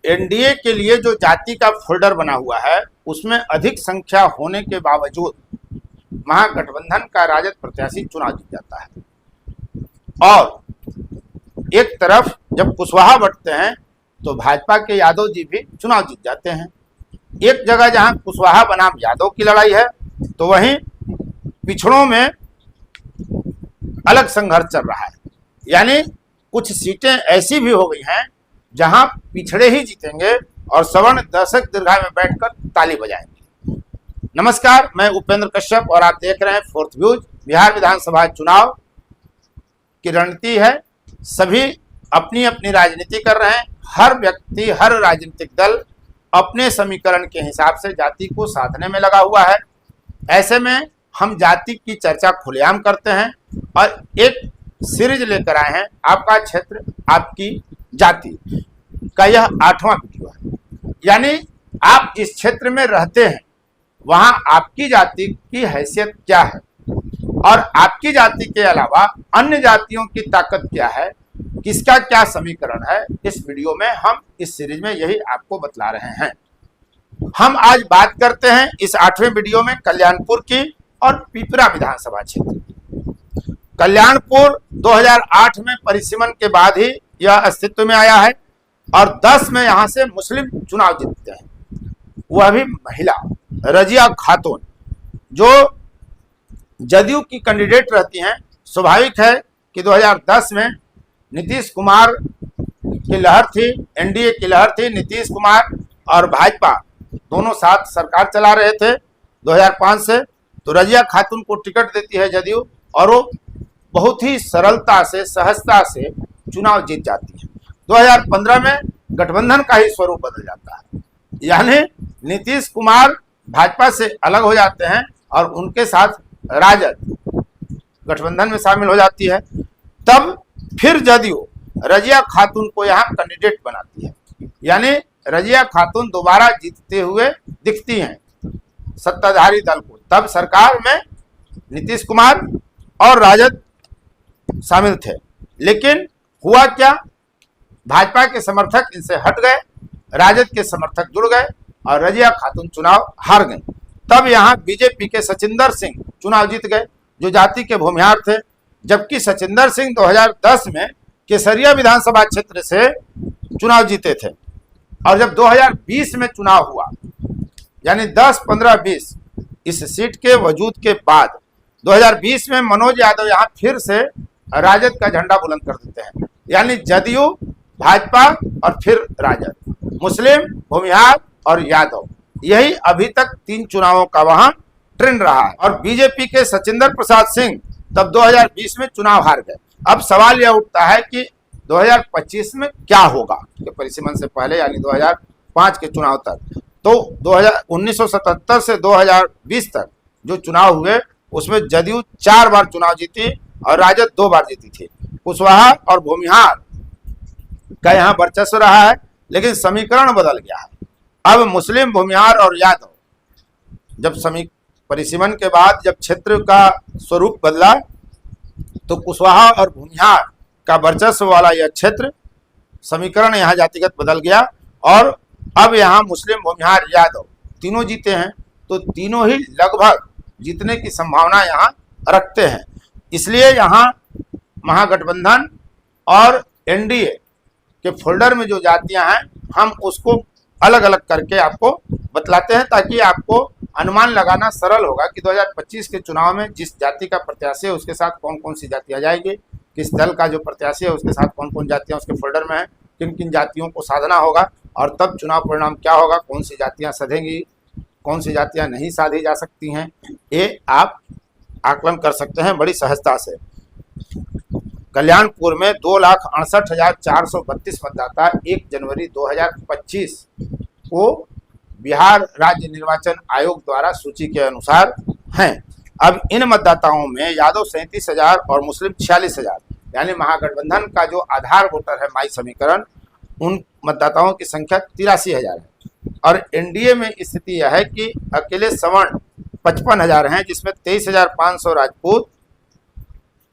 NDA के लिए जो जाति का फोल्डर बना हुआ है उसमें अधिक संख्या होने के बावजूद महागठबंधन का राजद प्रत्याशी चुनाव जीत जाता है। और एक तरफ जब कुशवाहा बढ़ते हैं तो भाजपा के यादव जी भी चुनाव जीत जाते हैं। एक जगह जहां कुशवाहा बनाम यादव की लड़ाई है तो वहीं पिछड़ों में अलग संघर्ष चल रहा है। यानी कुछ सीटें ऐसी भी हो गई हैं जहां पिछड़े ही जीतेंगे और सवर्ण दर्शक दीर्घा में बैठकर ताली बजाएंगे। नमस्कार, मैं उपेंद्र कश्यप और आप देख रहे हैं फोर्थ व्यूज। बिहार विधानसभा चुनाव की रणनीति है, सभी अपनी अपनी राजनीति कर रहे हैं। हर व्यक्ति, हर राजनीतिक दल अपने समीकरण के हिसाब से जाति को साधने में लगा हुआ है। ऐसे में हम जाति की चर्चा खुलेआम करते हैं और एक सीरीज लेकर आए हैं, आपका क्षेत्र आपकी जाति का यह 8वां वीडियो है। यानी आप जिस क्षेत्र में रहते हैं वहां आपकी जाति की हैसियत क्या है और आपकी जाति के अलावा अन्य जातियों की ताकत क्या है, किसका क्या समीकरण है, इस वीडियो में हम इस सीरीज में यही आपको बतला रहे हैं। हम आज बात करते हैं इस 8वें वीडियो में कल्याणपुर की और पिपरा विधानसभा क्षेत्र की। कल्याणपुर 2008 में परिसीमन के बाद ही यह अस्तित्व में आया है और 10 में यहां से मुस्लिम चुनाव जीतते हैं, वह भी महिला रजिया खातून, जो जदयू की कैंडिडेट रहती हैं। स्वाभाविक है कि 2010 में नीतीश कुमार की लहर थी, एनडीए की लहर थी। नीतीश कुमार और भाजपा दोनों साथ सरकार चला रहे थे 2005 से। तो रजिया खातून को टिकट देती है जदयू और वो बहुत ही सरलता से, सहजता से चुनाव जीत जाती है। 2015 में गठबंधन का ही स्वरूप बदल जाता है, यानी नीतीश कुमार भाजपा से अलग हो जाते हैं और उनके साथ राजद गठबंधन में शामिल हो जाती है। तब फिर जदयू रजिया खातून को यहाँ कैंडिडेट बनाती है, यानी रजिया खातून दोबारा जीतते हुए दिखती हैं सत्ताधारी दल को। तब सरकार में नीतीश कुमार और राजद शामिल थे, लेकिन हुआ क्या, भाजपा के समर्थक इनसे हट गए, राजद के समर्थक जुड़ गए और रजिया खातून चुनाव हार गए। तब यहाँ बीजेपी के सचिंदर सिंह चुनाव जीत गए, जो जाति के भूमिहार थे। जबकि सचिंदर सिंह 2010 में केसरिया विधानसभा क्षेत्र से चुनाव जीते थे और जब 2020 में चुनाव हुआ, यानी 10, 15, 20 इस सीट के वजूद के बाद 2020 में मनोज यादव यहाँ फिर से राजद का झंडा बुलंद कर देते हैं। यानी जदयू, भाजपा और फिर राजद, मुस्लिम, भूमिहार और यादव, यही अभी तक 3 चुनावों का वहां ट्रेंड रहा है। और बीजेपी के सचिंदर प्रसाद सिंह तब 2020 में चुनाव हार गए। अब सवाल यह उठता है कि 2025 में क्या होगा, कि परिसीमन से पहले यानी 2005 के चुनाव तक। तो 1977 से 2020 तक जो चुनाव हुए उसमें जदयू 4 बार चुनाव जीती और राजद 2 बार जीती थी। कुशवाहा और भूमिहार का यहाँ वर्चस्व रहा है, लेकिन समीकरण बदल गया है। अब मुस्लिम, भूमिहार और यादव, जब परिसीमन के बाद जब क्षेत्र का स्वरूप बदला तो कुशवाहा और भूमिहार का वर्चस्व वाला यह क्षेत्र, समीकरण यहाँ जातिगत बदल गया और अब यहाँ मुस्लिम, भूमिहार, यादव तीनों जीते हैं। तो तीनों ही लगभग जीतने की संभावना यहाँ रखते हैं। इसलिए यहाँ महागठबंधन और एनडीए के फोल्डर में जो जातियां हैं हम उसको अलग अलग करके आपको बतलाते हैं, ताकि आपको अनुमान लगाना सरल होगा कि 2025 के चुनाव में जिस जाति का प्रत्याशी है उसके साथ कौन कौन सी जातियां जाएगी, किस दल का जो प्रत्याशी है उसके साथ कौन कौन जातियां उसके फोल्डर में है, किन किन जातियों को साधना होगा और तब चुनाव परिणाम क्या होगा, कौन सी जातियां सधेंगी, कौन सी जातियां नहीं साधी जा सकती हैं, ये आप आकलन कर सकते हैं बड़ी सहजता से। कल्याणपुर में 2,68,432 मतदाता 1 जनवरी 2025 को बिहार राज्य निर्वाचन आयोग द्वारा सूची के अनुसार हैं। अब इन मतदाताओं में यादव 37,000 और मुस्लिम 46,000, यानी महागठबंधन का जो आधार वोटर है माई समीकरण, उन मतदाताओं की संख्या 83,000 है। और एनडीए में स्थिति यह है कि अकेले सवर्ण 55,000 हैं, जिसमें 23,500 राजपूत,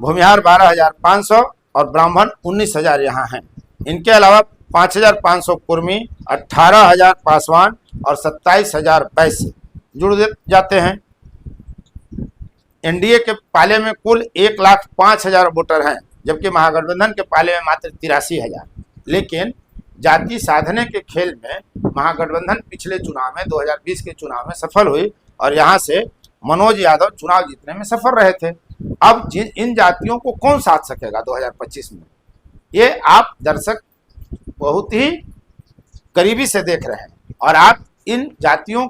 भूमिहार 12,500 और ब्राह्मण 19,000 यहाँ हैं। इनके अलावा 5,500 कुर्मी, 18,000 पासवान और 27,000 वैश्य जुड़ जाते हैं। एनडीए के पाले में कुल 1,05,000 वोटर हैं, जबकि महागठबंधन के पाले में मात्र 83,000। लेकिन जाति साधने के खेल में महागठबंधन पिछले चुनाव में 2020 के चुनाव में सफल हुई और यहाँ से मनोज यादव चुनाव जीतने में सफल रहे थे। अब इन जातियों को कौन साथ सकेगा 2025 में, ये आप दर्शक बहुत ही करीबी से देख रहे हैं। और आप इन जातियों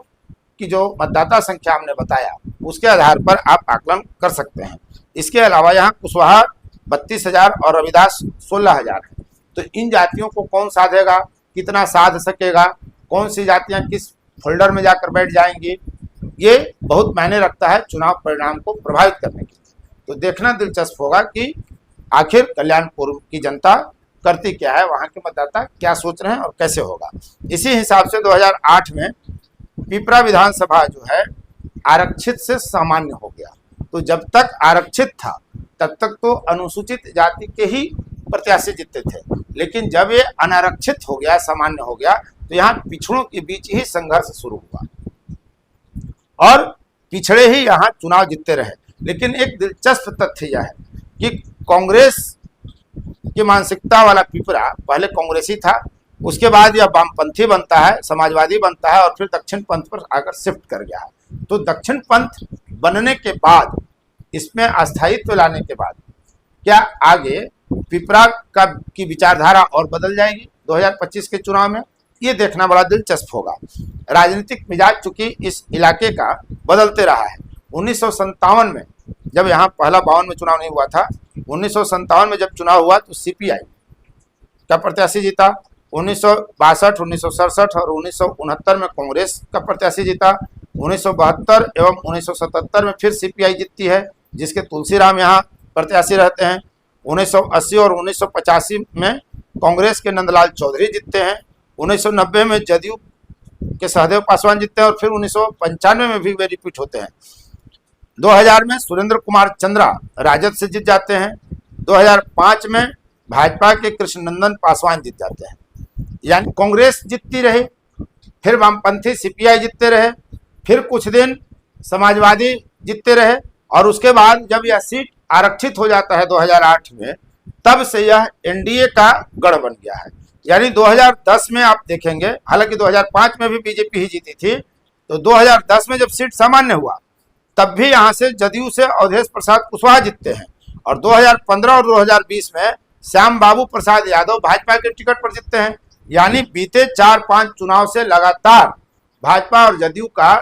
की जो मतदाता संख्या हमने बताया उसके आधार पर आप आकलन कर सकते हैं। इसके अलावा यहाँ कुशवाहा 32,000 और रविदास 16,000 है। तो इन जातियों को कौन साधेगा, कितना साध सकेगा, कौन सी जातियां किस फोल्डर में जाकर बैठ जाएंगी, ये बहुत मायने रखता है चुनाव परिणाम को प्रभावित करने के लिए। तो देखना दिलचस्प होगा कि आखिर कल्याणपुर की जनता करती क्या है, वहां के मतदाता क्या सोच रहे हैं और कैसे होगा। इसी हिसाब से 2008 में पिपरा विधानसभा जो है आरक्षित से सामान्य हो गया। तो जब तक आरक्षित था तब तक तो अनुसूचित जाति के ही प्रत्याशी जीतते थे, लेकिन जब ये अनारक्षित हो गया, सामान्य हो गया, तो यहाँ पिछड़ों के बीच ही संघर्ष शुरू हुआ और पिछड़े ही यहाँ चुनाव जीतते रहे। लेकिन एक दिलचस्प तथ्य यह है कि कांग्रेस की मानसिकता वाला पिपरा पहले कांग्रेसी था, उसके बाद यह वामपंथी बनता है, समाजवादी बनता है और फिर दक्षिण पंथ पर आकर शिफ्ट कर गया है। तो दक्षिण पंथ बनने के बाद, इसमें अस्थायित्व लाने के बाद क्या आगे पिपरा की विचारधारा और बदल जाएगी 2025 के चुनाव में, ये देखना बड़ा दिलचस्प होगा। राजनीतिक मिजाज चूंकि इस इलाके का बदलते रहा है। 1957 में जब यहाँ पहला 52 में चुनाव नहीं हुआ था, 1957 में जब चुनाव हुआ तो सीपीआई का प्रत्याशी जीता। 1962, 1967 और 1969 में कांग्रेस का प्रत्याशी जीता। 1972 एवं 1977 में फिर सीपीआई जीतती है, जिसके तुलसीराम यहाँ प्रत्याशी रहते हैं। 1980 और 1985 में कांग्रेस के नंदलाल चौधरी जीतते हैं। 1990 में जदयू के सहदेव पासवान जीतते हैं और फिर 1995 में भी वे रिपीट होते हैं। 2000 में सुरेंद्र कुमार चंद्रा राजद से जीत जाते हैं। 2005 में भाजपा के कृष्णनंदन पासवान जीत जाते हैं। यानी कांग्रेस जीतती रही, फिर वामपंथी सीपीआई जीतते रहे, फिर कुछ दिन समाजवादी जीतते रहे और उसके बाद जब यह सीट आरक्षित हो जाता है 2008 में, तब से यह एनडीए का गढ़ बन गया है। यानी 2010 में आप देखेंगे, हालांकि 2005 में भी बीजेपी ही जीती थी, तो 2010 में जब सीट सामान्य हुआ तब भी यहाँ से जदयू से अवधेश प्रसाद कुशवाहा जीतते हैं और 2015 और 2020 में श्याम बाबू प्रसाद यादव भाजपा के टिकट पर जीतते हैं। यानी बीते 4-5 चुनाव से लगातार भाजपा और जदयू का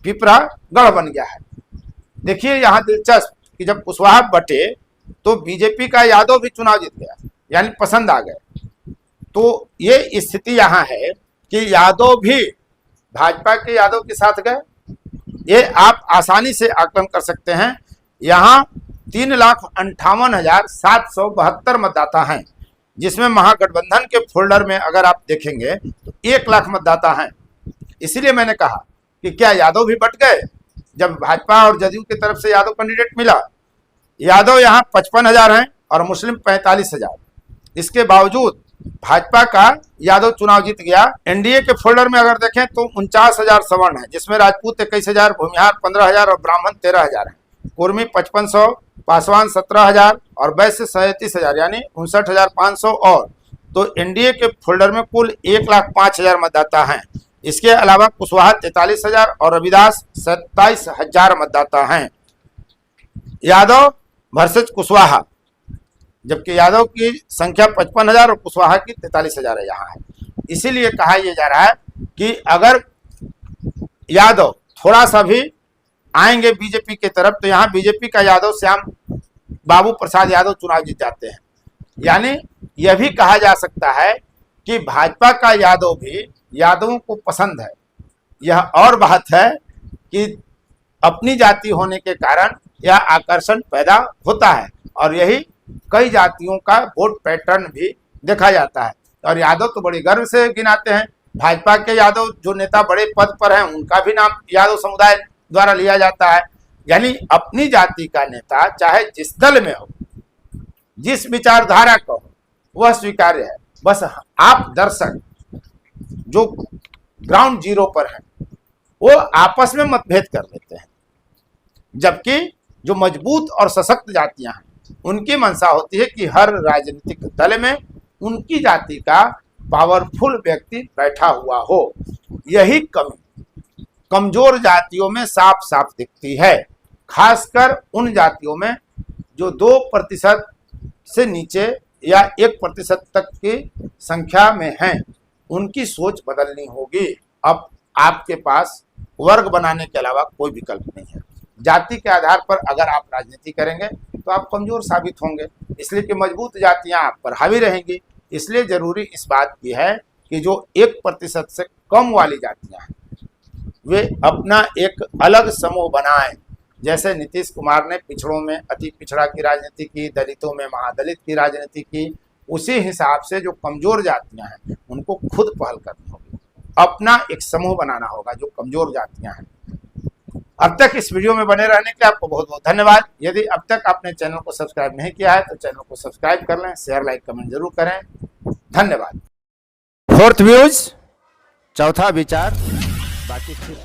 पिपरा गढ़ बन गया है। देखिए यहाँ दिलचस्प कि जब कुशवाहा बटे तो बीजेपी का यादव भी चुनाव जीत गया, यानी पसंद आ गए। तो ये स्थिति यहाँ है कि यादव भी भाजपा के यादव के साथ गए, ये आप आसानी से आकलन कर सकते हैं। यहाँ 3,58,772 मतदाता हैं, जिसमें महागठबंधन के फोल्डर में अगर आप देखेंगे तो 1 लाख मतदाता हैं। इसीलिए मैंने कहा कि क्या यादव भी बट गए जब भाजपा और जदयू की तरफ से यादव कैंडिडेट मिला। यादव यहाँ 55,000 हैं और मुस्लिम 45,000। इसके बावजूद भाजपा का यादव चुनाव जीत गया। एनडीए के फोल्डर में अगर देखें तो 49,000 सवर्ण है, जिसमें राजपूत 21,000, भूमिहार 15,000 और ब्राह्मण 13,000 है। कुर्मी 5500, पासवान 17,000 और वैश्य 37,000 यानी 59,500 और तो एनडीए के फोल्डर में कुल 1,05,000 मतदाता हैं। इसके अलावा कुशवाहा 43,000 और रविदास 27,000 मतदाता हैं। यादव वर्सेज कुशवाहा, जबकि यादव की संख्या 55,000 और कुशवाहा की 43,000 है यहाँ है। इसीलिए कहा यह जा रहा है कि अगर यादव थोड़ा सा भी आएंगे बीजेपी की तरफ तो यहाँ बीजेपी का यादव श्याम बाबू प्रसाद यादव चुनाव जीत जाते हैं। यानी यह भी कहा जा सकता है कि भाजपा का यादव भी यादवों को पसंद है। यह और बात है कि अपनी जाति होने के कारण यह आकर्षण पैदा होता है और यही कई जातियों का वोट पैटर्न भी देखा जाता है। और यादव तो बड़ी गर्व से गिनाते हैं। भाजपा के यादव जो नेता बड़े पद पर हैं उनका भी नाम यादव समुदाय द्वारा लिया जाता है। यानी अपनी जाति का नेता चाहे जिस दल में हो, जिस विचारधारा का हो, वह स्वीकार्य है। बस आप दर्शक जो ग्राउंड जीरो पर हैं वो आपस में मतभेद कर लेते हैं, जबकि जो मजबूत और सशक्त जातियां हैं उनकी मंशा होती है कि हर राजनीतिक दल में उनकी जाति का पावरफुल व्यक्ति बैठा हुआ हो। यही कमी कमजोर जातियों में साफ साफ दिखती है, खासकर उन जातियों में जो 2% से नीचे या 1% तक की संख्या में हैं। उनकी सोच बदलनी होगी। अब आपके पास वर्ग बनाने के अलावा कोई विकल्प नहीं है। जाति के आधार पर अगर आप राजनीति करेंगे तो आप कमजोर साबित होंगे, इसलिए कि मजबूत जातियां आप पर हावी रहेंगी। इसलिए जरूरी इस बात की है कि जो 1% से कम वाली जातियां हैं वे अपना एक अलग समूह बनाएं। जैसे नीतीश कुमार ने पिछड़ों में अति पिछड़ा की राजनीति की, दलितों में महादलित की राजनीति की, उसी हिसाब से जो कमजोर जातियां हैं उनको खुद पहल करनी होगी, अपना एक समूह बनाना होगा जो कमजोर जातियां हैं। अब तक इस वीडियो में बने रहने के लिए आपको बहुत बहुत धन्यवाद। यदि अब तक आपने चैनल को सब्सक्राइब नहीं किया है तो चैनल को सब्सक्राइब कर लें, शेयर लाइक कमेंट जरूर करें। धन्यवाद। फोर्थ व्यूज, चौथा विचार, बाकी फिर